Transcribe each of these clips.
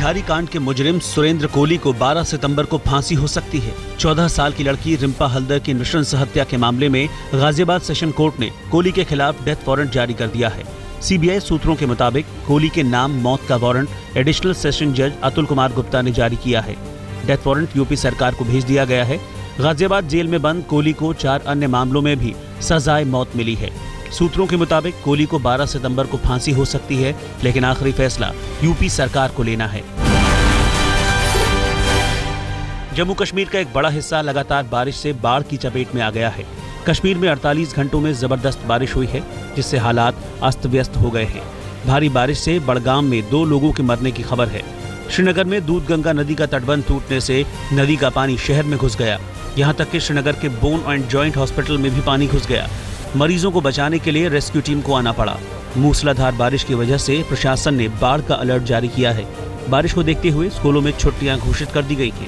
कटिहारी कांड के मुजरिम सुरेंद्र कोली को 12 सितंबर को फांसी हो सकती है। 14 साल की लड़की रिम्पा हल्दर की नृशंस हत्या के मामले में गाजियाबाद सेशन कोर्ट ने कोली के खिलाफ डेथ वारंट जारी कर दिया है। सीबीआई सूत्रों के मुताबिक कोली के नाम मौत का वारंट एडिशनल सेशन जज अतुल कुमार गुप्ता ने जारी किया है। डेथ वारंट यूपी सरकार को भेज दिया गया है। गाजियाबाद जेल में बंद कोली को 4 अन्य मामलों में भी सजाए मौत मिली है। सूत्रों के मुताबिक कोली को 12 सितंबर को फांसी हो सकती है, लेकिन आखिरी फैसला यूपी सरकार को लेना है। जम्मू कश्मीर का एक बड़ा हिस्सा लगातार बारिश से बाढ़ की चपेट में आ गया है। कश्मीर में 48 घंटों में जबरदस्त बारिश हुई है, जिससे हालात अस्त व्यस्त हो गए हैं। भारी बारिश से बड़गाम में 2 लोगों के मरने की खबर है। श्रीनगर में दूधगंगा नदी का तटबंध टूटने से नदी का पानी शहर में घुस गया। यहाँ तक कि श्रीनगर के बोन एंड जॉइंट हॉस्पिटल में भी पानी घुस गया। मरीजों को बचाने के लिए रेस्क्यू टीम को आना पड़ा। मूसलाधार बारिश की वजह से प्रशासन ने बाढ़ का अलर्ट जारी किया है। बारिश को देखते हुए स्कूलों में छुट्टियां घोषित कर दी गई थी।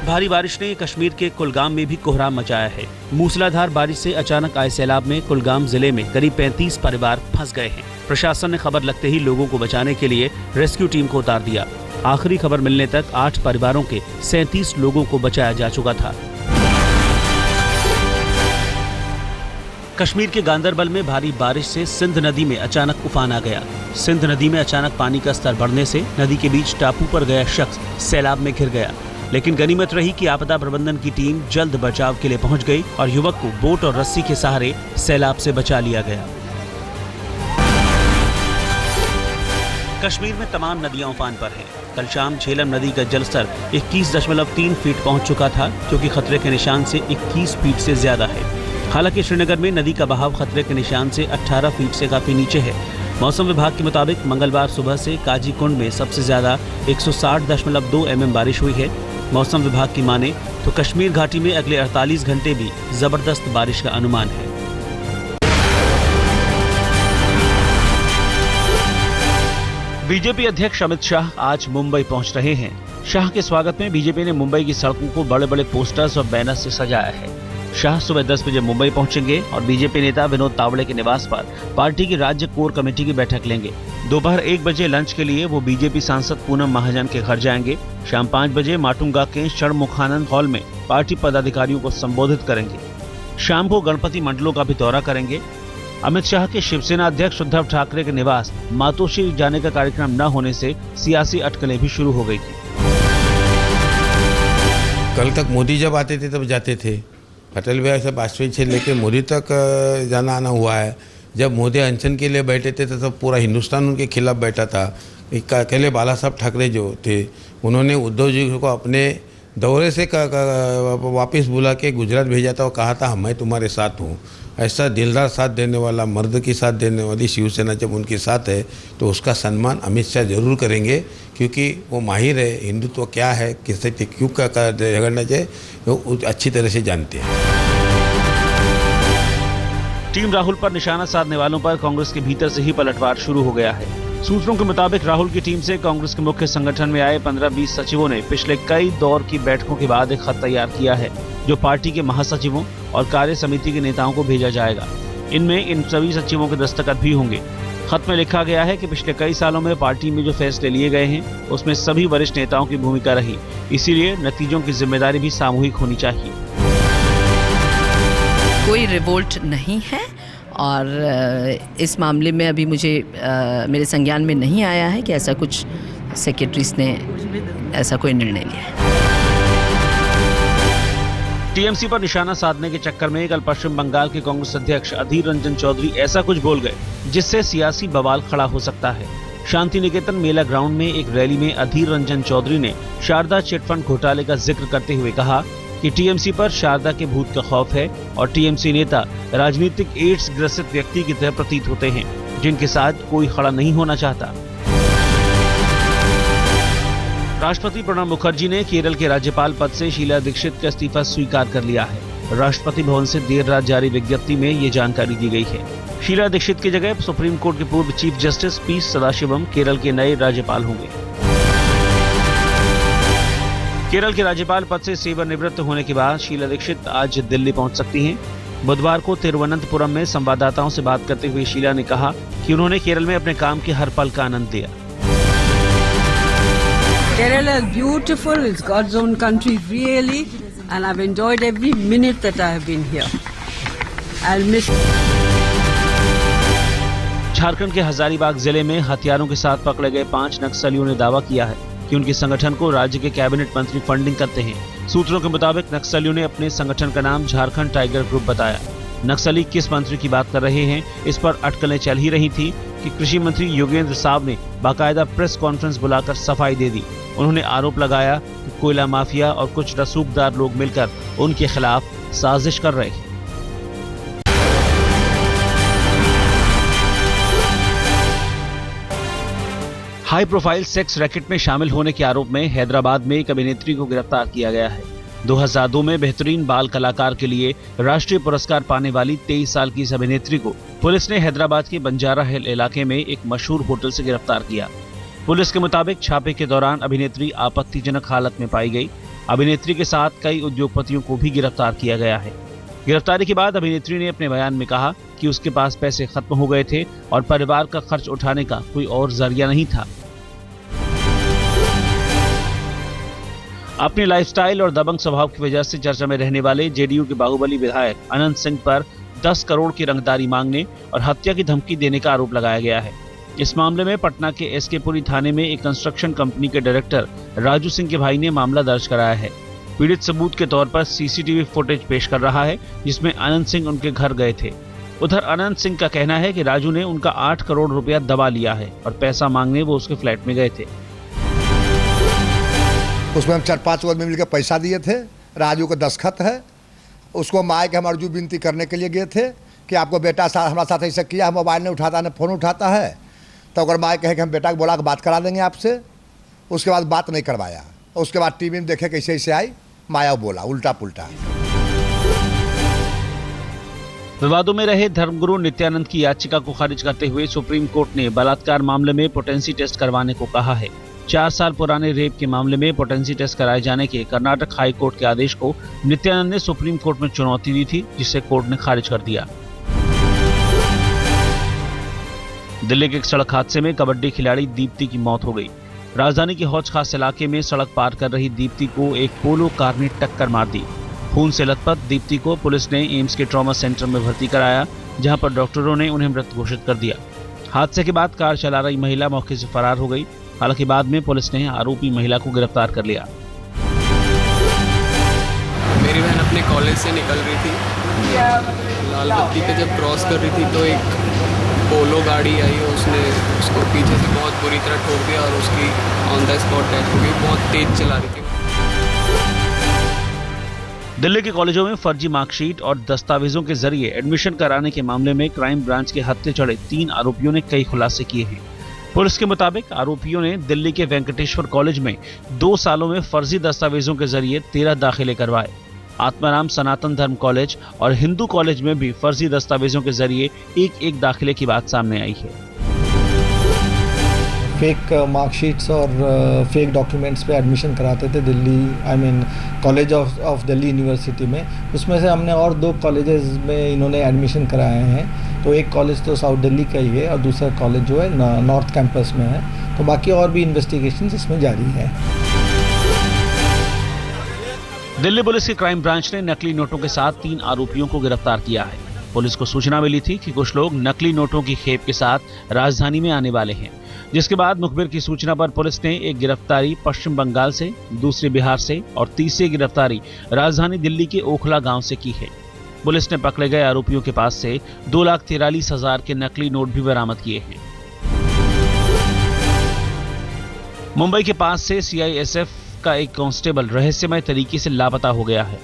भारी बारिश ने कश्मीर के कुलगाम में भी कोहराम मचाया है। मूसलाधार बारिश से अचानक आए सैलाब में कुलगाम जिले में करीब 35 परिवार फंस गए हैं। प्रशासन ने खबर लगते ही लोगों को बचाने के लिए रेस्क्यू टीम को उतार दिया। आखिरी खबर मिलने तक 8 परिवारों के 37 लोगों को बचाया जा चुका था। कश्मीर के गांदरबल में भारी बारिश से सिंध नदी में अचानक उफान आ गया। सिंध नदी में अचानक पानी का स्तर बढ़ने से नदी के बीच टापू पर गया शख्स सैलाब में घिर गया, लेकिन गनीमत रही कि आपदा प्रबंधन की टीम जल्द बचाव के लिए पहुंच गई और युवक को बोट और रस्सी के सहारे सैलाब से बचा लिया गया। कश्मीर में तमाम नदियां उफान पर हैं। कल शाम झेलम नदी का जलस्तर 21.3 फीट पहुंच चुका था, जो कि खतरे के निशान से 21 फीट से ज्यादा है। हालांकि श्रीनगर में नदी का बहाव खतरे के निशान से 18 फीट से काफी नीचे है। मौसम विभाग के मुताबिक मंगलवार सुबह से काजीकुंड में सबसे ज्यादा 160.2 mm बारिश हुई है। मौसम विभाग की माने तो कश्मीर घाटी में अगले 48 घंटे भी जबरदस्त बारिश का अनुमान है। बीजेपी अध्यक्ष अमित शाह आज मुंबई पहुंच रहे हैं। शाह के स्वागत में बीजेपी ने मुंबई की सड़कों को बड़े बड़े पोस्टर्स और बैनर से सजाया है। शाह सुबह 10 बजे मुंबई पहुंचेंगे और बीजेपी नेता विनोद तावड़े के निवास पर पार्टी की राज्य कोर कमेटी की बैठक लेंगे। दोपहर 1 बजे लंच के लिए वो बीजेपी सांसद पूनम महाजन के घर जाएंगे। शाम 5 बजे माटुंगा के षणमुखानंद हॉल में पार्टी पदाधिकारियों को संबोधित करेंगे। शाम को गणपति मंडलों का भी दौरा करेंगे। अमित शाह के शिवसेना अध्यक्ष उद्धव ठाकरे के निवास मातोश्री जाने का कार्यक्रम न होने से सियासी अटकलें भी शुरू हो गई थी। कल तक मोदी जब आते थे तब जाते थे, अटल बिहारी से वाजपेयी से लेकर मोदी तक जाना आना हुआ है। जब मोदी अनशन के लिए बैठे थे तो पूरा हिंदुस्तान उनके खिलाफ बैठा था। अकेले बाला साहब ठाकरे जो थे, उन्होंने उद्धव जी को अपने दौरे से वापस बुला के गुजरात भेजा था और कहा था मैं तुम्हारे साथ हूँ। ऐसा दिलदार साथ देने वाला, मर्द की साथ देने वाली शिवसेना जब उनके साथ है तो उसका सम्मान अमित शाह जरूर करेंगे, क्योंकि वो माहिर है हिंदुत्व क्या है, किससे क्यों झगड़ना चाहिए, वो अच्छी तरह से जानते हैं। टीम राहुल पर निशाना साधने वालों पर कांग्रेस के भीतर से ही पलटवार शुरू हो गया है। सूत्रों के मुताबिक राहुल की टीम से कांग्रेस के मुख्य संगठन में आए 15-20 सचिवों ने पिछले कई दौर की बैठकों के बाद एक खत तैयार किया है, जो पार्टी के महासचिवों और कार्य समिति के नेताओं को भेजा जाएगा। इनमें इन सभी सचिवों के दस्तखत भी होंगे। खत में लिखा गया है कि पिछले कई सालों में पार्टी में जो फैसले लिए गए हैं उसमें सभी वरिष्ठ नेताओं की भूमिका रही, इसीलिए नतीजों की जिम्मेदारी भी सामूहिक होनी चाहिए। कोई रिवोल्ट नहीं है और इस मामले में अभी मुझे मेरे संज्ञान में नहीं आया है कि ऐसा कुछ सेक्रेटरीज ने ऐसा कोई निर्णय लिया है। टीएमसी पर निशाना साधने के चक्कर में कल पश्चिम बंगाल के कांग्रेस अध्यक्ष अधीर रंजन चौधरी ऐसा कुछ बोल गए जिससे सियासी बवाल खड़ा हो सकता है। शांति निकेतन मेला ग्राउंड में एक रैली में अधीर रंजन चौधरी ने शारदा चिटफंड घोटाले का जिक्र करते हुए कहा कि टीएमसी पर शारदा के भूत का खौफ है और टीएमसी नेता राजनीतिक एड्स ग्रसित व्यक्ति की तरह प्रतीत होते हैं, जिनके साथ कोई खड़ा नहीं होना चाहता। राष्ट्रपति प्रणब मुखर्जी ने केरल के राज्यपाल पद से शीला दीक्षित का इस्तीफा स्वीकार कर लिया है। राष्ट्रपति भवन से देर रात जारी विज्ञप्ति में ये जानकारी दी गई है। शीला दीक्षित की जगह सुप्रीम कोर्ट के पूर्व chief justice P Sathasivam Kerala के नए राज्यपाल होंगे। केरल के राज्यपाल पद से सेवानिवृत्त होने के बाद शीला दीक्षित आज दिल्ली पहुंच सकती हैं। बुधवार को तिरुवनंतपुरम में संवाददाताओं से बात करते हुए शीला ने कहा कि उन्होंने केरल में अपने काम के हर पल का आनंद लिया। Kerala is beautiful. It's God's own country, really, and I've enjoyed every minute that I have been here. I'll miss. Jharkhand के हजारीबाग जिले में हथियारों के साथ पकड़े गए 5 नक्सलियों ने दावा किया है कि उनके संगठन को राज्य के कैबिनेट मंत्री फंडिंग करते हैं। सूत्रों के मुताबिक नक्सलियों ने अपने संगठन का नाम झारखंड टाइगर ग्रुप बताया। नक्सली किस मंत्री की बात कर रहे हैं, इस पर अटकलें चल ही रही थी कि कृषि मंत्री योगेंद्र साहब ने बाकायदा प्रेस कॉन्फ्रेंस बुलाकर सफाई दे दी। उन्होंने आरोप लगाया कि कोयला माफिया और कुछ रसूखदार लोग मिलकर उनके खिलाफ साजिश कर रहे हैं। हाई प्रोफाइल सेक्स रैकेट में शामिल होने के आरोप में हैदराबाद में एक अभिनेत्री को गिरफ्तार किया गया है। 2002 में बेहतरीन बाल कलाकार के लिए राष्ट्रीय पुरस्कार पाने वाली 23 साल की इस अभिनेत्री को पुलिस ने हैदराबाद के बंजारा हिल इलाके में एक मशहूर होटल से गिरफ्तार किया। पुलिस के मुताबिक छापे के दौरान अभिनेत्री आपत्तिजनक हालत में पाई गई। अभिनेत्री के साथ कई उद्योगपतियों को भी गिरफ्तार किया गया है। गिरफ्तारी के बाद अभिनेत्री ने अपने बयान में कहा कि उसके पास पैसे खत्म हो गए थे और परिवार का खर्च उठाने का कोई और जरिया नहीं था। अपनी लाइफस्टाइल और दबंग स्वभाव की वजह से चर्चा में रहने वाले जेडीयू के बाहुबली विधायक अनंत सिंह पर 10 करोड़ की रंगदारी मांगने और हत्या की धमकी देने का आरोप लगाया गया है। इस मामले में पटना के एसके पुरी थाने में एक कंस्ट्रक्शन कंपनी के डायरेक्टर राजू सिंह के भाई ने मामला दर्ज कराया है। पीड़ित सबूत के तौर पर सीसीटीवी फुटेज पेश कर रहा है जिसमें अनंत सिंह उनके घर गए थे। उधर अनंत सिंह का कहना है कि राजू ने उनका 8 करोड़ रुपया दबा लिया है और पैसा मांगने वो उसके फ्लैट में गए थे। उसमें हम 4-5 आदमी मिलकर पैसा दिए थे। राजू का दस्तखत है। उसको माए के हम अर्जू विनती करने के लिए गए थे कि आपको बेटा हमारे साथ ऐसा किया, मोबाइल नहीं उठाता, ना फ़ोन उठाता है। तो अगर माए कहे कि हम बेटा को बोला कि बात करा देंगे आपसे, उसके बाद बात नहीं करवाया। उसके बाद टीवी में देखे कैसे ऐसे आई, माया बोला उल्टा पुल्टा। विवादों में रहे धर्मगुरु नित्यानंद की याचिका को खारिज करते हुए सुप्रीम कोर्ट ने बलात्कार मामले में पोटेंसी टेस्ट करवाने को कहा है। 4 साल पुराने रेप के मामले में पोटेंसी टेस्ट कराए जाने के कर्नाटक हाई कोर्ट के आदेश को नित्यानंद ने सुप्रीम कोर्ट में चुनौती दी थी, जिसे कोर्ट ने खारिज कर दिया। दिल्ली के एक सड़क हादसे में कबड्डी खिलाड़ी दीप्ति की मौत हो गई। राजधानी के हौज खास इलाके में सड़क पार कर रही दीप्ति को एक पोलो कार ने टक्कर मार दी। खून से लथपथ दीप्ति को पुलिस ने एम्स के ट्रॉमा सेंटर में भर्ती कराया, जहां पर डॉक्टरों ने उन्हें मृत घोषित कर दिया। हादसे के बाद कार चला रही महिला मौके से फरार हो गई। हालांकि बाद में पुलिस ने आरोपी महिला को गिरफ्तार कर लिया। मेरी बहन अपने कॉलेज से निकल रही थी, लाल बत्ती पे जब क्रॉस कर रही थी तो एक पोलो गाड़ी आई, उसने उसको पीछे से बहुत बुरी तरह ठोक दिया और उसकी ऑन द स्पॉट डेथ हो गई। बहुत तेज चला रही थी। दिल्ली के कॉलेजों में फर्जी मार्कशीट और दस्तावेजों के जरिए एडमिशन कराने के मामले में क्राइम ब्रांच के हत्थे चढ़े 3 आरोपियों ने कई खुलासे किए हैं। पुलिस के मुताबिक आरोपियों ने दिल्ली के वेंकटेश्वर कॉलेज में 2 सालों में फर्जी दस्तावेजों के जरिए 13 दाखिले करवाए। आत्माराम सनातन धर्म कॉलेज और हिंदू कॉलेज में भी फर्जी दस्तावेजों के जरिए एक दाखिले की बात सामने आई है। फेक मार्कशीट्स और फेक डॉक्यूमेंट्स पे एडमिशन कराते थे Delhi college of Delhi university में। उसमें से हमने और 2 कॉलेजेस में इन्होंने एडमिशन कराए हैं। तो एक कॉलेज तो साउथ दिल्ली का ही है और दूसरा कॉलेज जो है नॉर्थ कैंपस में है। तो बाकी और भी इन्वेस्टिगेशन इसमें जारी है। दिल्ली पुलिस की क्राइम ब्रांच ने नकली नोटों के साथ 3 आरोपियों को गिरफ्तार किया है। पुलिस को सूचना मिली थी कि कुछ लोग नकली नोटों की खेप के साथ राजधानी में आने वाले हैं, जिसके बाद मुखबिर की सूचना पर पुलिस ने एक गिरफ्तारी पश्चिम बंगाल से, दूसरी बिहार से और तीसरी गिरफ्तारी राजधानी दिल्ली के ओखला गांव से की है। पुलिस ने पकड़े गए आरोपियों के पास से 2,43,000 के नकली नोट भी बरामद किए हैं। मुंबई के पास से सीआईएसएफ का एक कांस्टेबल रहस्यमय तरीके से लापता हो गया है।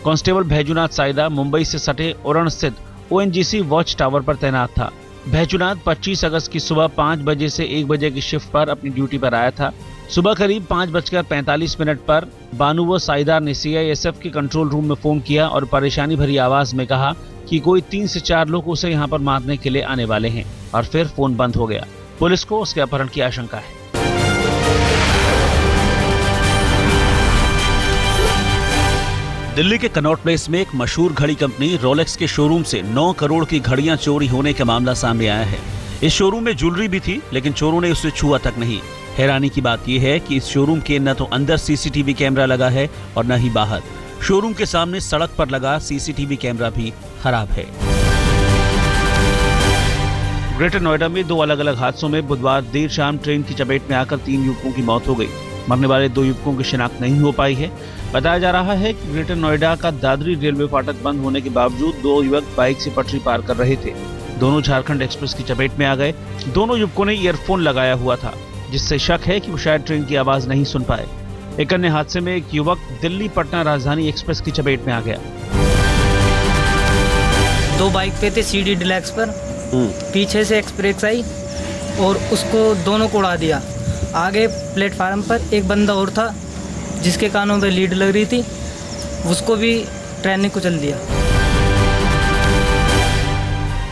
कांस्टेबल भैजूनाथ साइदा मुंबई से सटे उरण स्थित ओएनजीसी वॉच टावर पर तैनात था। भैजूनाथ 25 अगस्त की सुबह 5 बजे से 1 बजे की शिफ्ट पर अपनी ड्यूटी पर आया था। सुबह करीब 5:45 पर बानू व साइदार ने सीआईएसएफ के कंट्रोल रूम में फोन किया और परेशानी भरी आवाज में कहा कि कोई 3 से 4 लोग उसे यहां पर मारने के लिए आने वाले हैं, और फिर फोन बंद हो गया। पुलिस को उसके अपहरण की आशंका है। दिल्ली के कनॉट प्लेस में एक मशहूर घड़ी कंपनी रोलेक्स के शोरूम से 9 करोड़ की घड़ियां चोरी होने का मामला सामने आया है। इस शोरूम में ज्वेलरी भी थी, लेकिन चोरों ने उसे छुआ तक नहीं। हैरानी की बात यह है कि इस शोरूम के न तो अंदर सीसीटीवी कैमरा लगा है और न ही बाहर। शोरूम के सामने सड़क पर लगा सीसीटीवी कैमरा भी खराब है। ग्रेटर नोएडा में 2 अलग अलग हादसों में बुधवार देर शाम ट्रेन की चपेट में आकर 3 युवकों की मौत हो गई। मरने वाले 2 युवकों की शिनाख्त नहीं हो पाई है। बताया जा रहा है कि ग्रेटर नोएडा का दादरी रेलवे फाटक बंद होने के बावजूद 2 युवक बाइक से पटरी पार कर रहे थे। दोनों झारखंड एक्सप्रेस की चपेट में आ गए। दोनों युवकों ने ईयरफोन लगाया हुआ था, जिससे शक है कि वो शायद ट्रेन की आवाज नहीं सुन पाए। एक अन्य हादसे में एक युवक दिल्ली पटना राजधानी एक्सप्रेस की चपेट में आ गया। 2 बाइक पे थे सीडी डिलैक्स पर, पीछे से एक्सप्रेस आई और उसको दोनों को उड़ा दिया। आगे प्लेटफार्म पर एक बंदा और था जिसके कानों पे लीड लग रही थी, उसको भी ट्रेन ने कुचल दिया।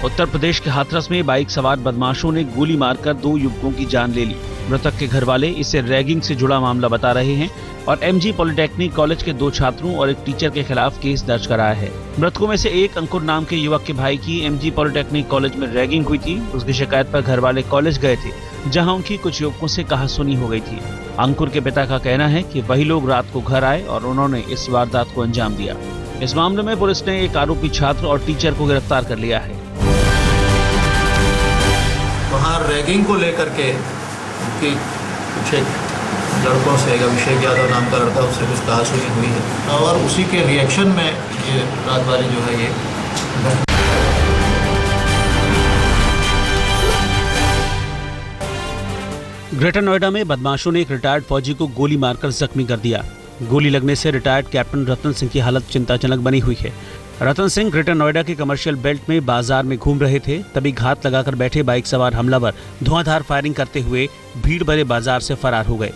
उत्तर प्रदेश के हाथरस में बाइक सवार बदमाशों ने गोली मारकर 2 युवकों की जान ले ली। मृतक के घर वाले इसे रैगिंग से जुड़ा मामला बता रहे हैं और एमजी पॉलिटेक्निक कॉलेज के 2 छात्रों और एक टीचर के खिलाफ केस दर्ज कराया है। मृतकों में से एक अंकुर नाम के युवक के भाई की एमजी पॉलिटेक्निक कॉलेज में रैगिंग हुई थी। उसकी शिकायत पर घर वाले कॉलेज गए थे, जहां उनकी कुछ युवकों से कहासुनी हो गई थी। अंकुर के पिता का कहना है कि वही लोग रात को घर आए और उन्होंने इस वारदात को अंजाम दिया। इस मामले में पुलिस ने एक आरोपी छात्र और टीचर को गिरफ्तार कर लिया है। वहाँ रैगिंग को लेकर के उनकी कुछ एक लड़कों से, अभिषेक यादव नाम का लड़का, उससे कुछ कहासुनी हुई है और उसी के रिएक्शन में ये रात वाली जो है ये। ग्रेटर नोएडा में बदमाशों ने एक रिटायर्ड फौजी को गोली मारकर जख्मी कर दिया। गोली लगने से रिटायर्ड कैप्टन रतन सिंह की हालत चिंताजनक बनी हुई है। रतन सिंह ग्रेटर नोएडा के कमर्शियल बेल्ट में बाजार में घूम रहे थे, तभी घात लगाकर बैठे बाइक सवार हमलावर धुआंधार फायरिंग करते हुए भीड़ भरे बाजार से फरार हो गए।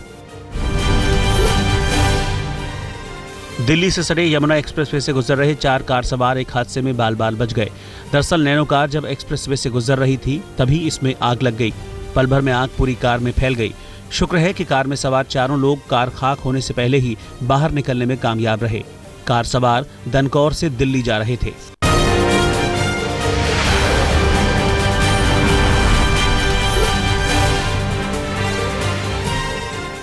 दिल्ली से सटे यमुना एक्सप्रेसवे से गुजर रहे 4 कार सवार एक हादसे में बाल बाल बच गए। दरअसल नैनो कार जब एक्सप्रेसवे से गुजर रही थी तभी इसमें आग लग गई। पल भर में आग पूरी कार में फैल गई। शुक्र है कि कार में सवार 4 लोग कार खाक होने से पहले ही बाहर निकलने में कामयाब रहे। कार सवार दनकौर से दिल्ली जा रहे थे।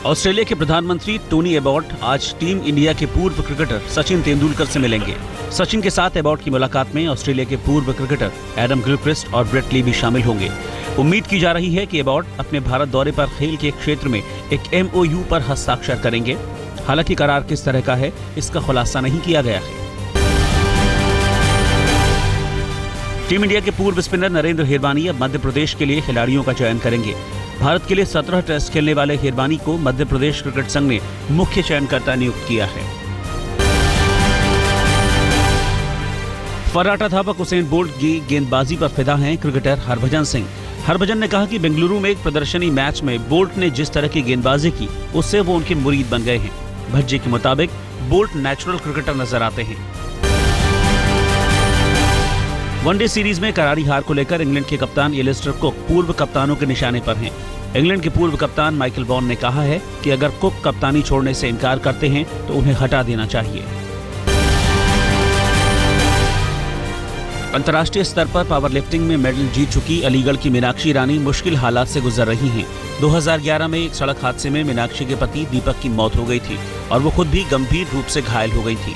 ऑस्ट्रेलिया के प्रधानमंत्री टोनी एबॉट आज टीम इंडिया के पूर्व क्रिकेटर सचिन तेंदुलकर से मिलेंगे। सचिन के साथ एबॉट की मुलाकात में ऑस्ट्रेलिया के पूर्व क्रिकेटर एडम गिलक्रिस्ट और ब्रेट ली भी शामिल होंगे। उम्मीद की जा रही है कि एबॉट अपने भारत दौरे पर खेल के क्षेत्र में एक MOU पर हस्ताक्षर करेंगे। हालांकि करार किस तरह का है, इसका खुलासा नहीं किया गया है। टीम इंडिया के पूर्व स्पिनर नरेंद्र हिरवानी अब मध्य प्रदेश के लिए खिलाड़ियों का चयन करेंगे। भारत के लिए 17 टेस्ट खेलने वाले हिरवानी को मध्य प्रदेश क्रिकेट संघ ने मुख्य चयनकर्ता नियुक्त किया है। फर्राटा धावक उसेन बोल्ट की गेंदबाजी पर फिदा हैं क्रिकेटर हरभजन सिंह। हरभजन ने कहा कि बेंगलुरु में एक प्रदर्शनी मैच में बोल्ट ने जिस तरह की गेंदबाजी की, उससे वो उनके मुरीद बन गए हैं। भज्जी के मुताबिक बोल्ट नेचुरल क्रिकेटर नजर आते हैं। वनडे सीरीज में करारी हार को लेकर इंग्लैंड के कप्तान एलिस्टर कुक पूर्व कप्तानों के निशाने पर हैं। इंग्लैंड के पूर्व कप्तान माइकल वॉन ने कहा है कि अगर कुक कप्तानी छोड़ने से इनकार करते हैं तो उन्हें हटा देना चाहिए। अंतर्राष्ट्रीय स्तर पर पावर लिफ्टिंग में मेडल जीत चुकी अलीगढ़ की मीनाक्षी रानी मुश्किल हालात से गुजर रही हैं। 2011 में एक सड़क हादसे में मीनाक्षी के पति दीपक की मौत हो गई थी और वो खुद भी गंभीर रूप से घायल हो गई थी।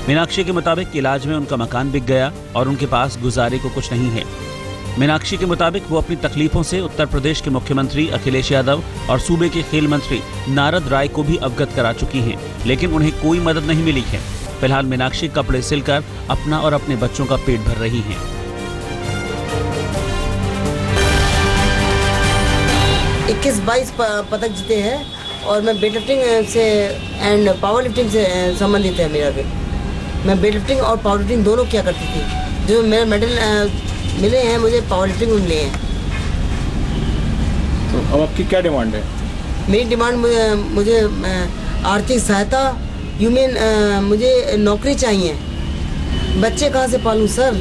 मीनाक्षी के मुताबिक इलाज में उनका मकान बिक गया और उनके पास गुजारे को कुछ नहीं है। मीनाक्षी के मुताबिक वो अपनी तकलीफों से उत्तर प्रदेश के मुख्यमंत्री अखिलेश यादव और सूबे के खेल मंत्री नारद राय को भी अवगत करा चुकी हैं, लेकिन उन्हें कोई मदद नहीं मिली है। फिलहाल मीनाक्षी कपड़े सिलकर अपना और अपने बच्चों का पेट भर रही हैं। 21-22 पदक जीते हैं और मैं वेट लिफ्टिंग से एंड पावर लिफ्टिंग से संबंधित है मेरा भी। मैं वेट लिफ्टिंग और पावर लिफ्टिंग दोनों किया करती थी। जो मेरे मेडल मिले हैं मुझे पावर लिफ्टिंग में मिले हैं। तो अब आपकी क्या डिमांड है? मेरी डिमांड मुझे आर्थिक सहायता, मुझे नौकरी चाहिए। बच्चे कहाँ से पालूं सर?